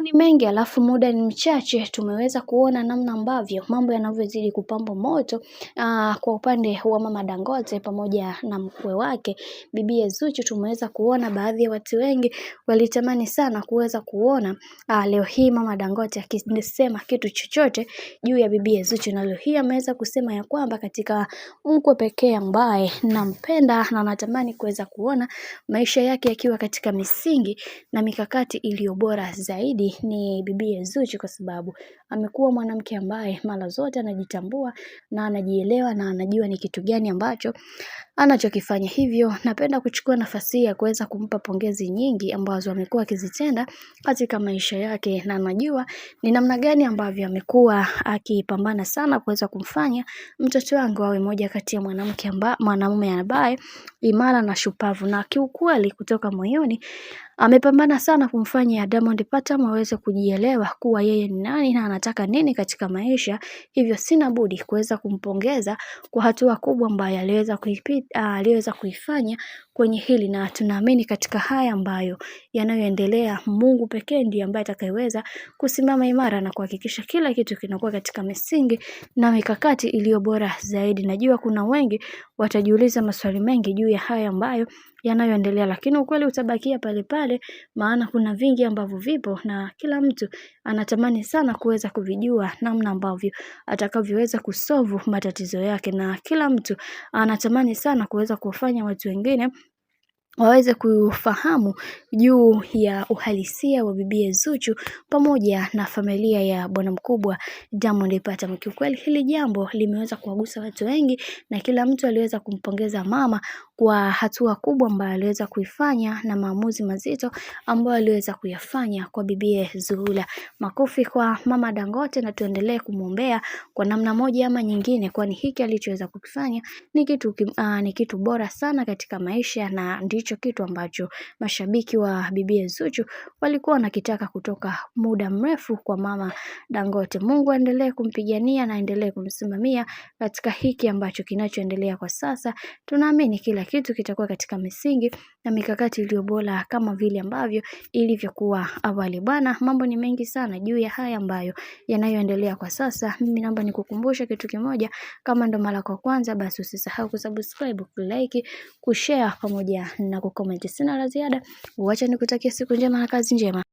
Ni mengi alafu muda ni mchache, tumeweza kuona namna ambavyo mambo yanavyozidi kupamba moto kwa upande wa mama Dangote pamoja na mkwe wake bibi Zuchu. Tumeweza kuona baadhi ya watu wengi walitamani sana kuweza kuona leo hii mama Dangote akisema kitu chochote juu ya bibi Zuchu, na leo hii ameweza kusema ya kwamba katika mkwe pekee ambaye nampenda na natamani kuweza kuona maisha yake yakiwa katika misingi na mikakati iliyo bora zaidi ni bibi Zuchu, kwa sababu amekuwa mwanamke ambaye mara zote anajitambua na anajielewa na anajua ni kitu gani ambacho anachokifanya. Hivyo napenda kuchukua nafasi ya kuweza kumpa pongezi nyingi ambazo amekuwa akizitenda katika maisha yake, na najua ni namna gani ambavyo amekuwa akipambana sana kuweza kumfanya mtoto wangu awe moja kati ya mwanamume ambaye imara na shupavu, na kiukweli kutoka moyoni amepambana sana kumfanya Diamond Platnumz aweze kujielewa kuwa yeye ni nani na anataka nini katika maisha. Hivyo sina budi kuweza kumpongeza kwa hatua kubwa ambayo aliweza kuifanya kwenye hili, na tunaamini katika haya ambayo yanayoendelea Mungu pekee ndiye ambaye atakayeweza kusimama imara na kuhakikisha kila kitu kinakuwa katika misingi na mikakati iliyo bora zaidi. Najua kuna wengi watajiuliza maswali mengi juu ya haya ambayo yanayoendelea, lakini ukweli utabakia pale pale, maana kuna vingi ambavyo vipo na kila mtu anatamani sana kuweza kuvijua namna ambavyo atakavyoweza kusolve matatizo yake, na kila mtu anatamani sana kuweza kufanya watu wengine waweze kufahamu juu ya uhalisia wa bibi Zuchu pamoja na familia ya bwana mkubwa Diamond Platnumz. Kiukweli hili jambo limeweza kuwagusa watu wengi na kila mtu aliweza kumpongeza mama kwa hatua kubwa ambayo aliweza kuifanya na maamuzi mazito ambayo aliweza kuyafanya kwa bibi Zuhura. Makofi kwa mama Dangote, na tuendelee kumuombea kwa namna moja ama nyingine, kwani hiki alichoweza kukifanya ni kitu bora sana katika maisha, na ndicho kitu ambacho mashabiki wa bibi Zuchu walikuwa wanakitaka kutoka muda mrefu kwa mama Dangote. Mungu aendelee kumpigania na aendelee kumsimamia katika hiki ambacho kinachoendelea kwa sasa. Tunaamini kila kitu kitakuwa katika misingi na mikakati iliyo bora kama vile ambavyo ilivyokuwa awali. Bwana, mambo ni mengi sana juu ya haya ambayo yanayoendelea kwa sasa. Mimi naomba nikukumbusha kitu kimoja, kama ndo mara kwa kwanza basi usisahau kusubscribe, kulike, kushare pamoja na kucomment. Sina la ziada. Wacha nikutakia siku njema na kazi njema.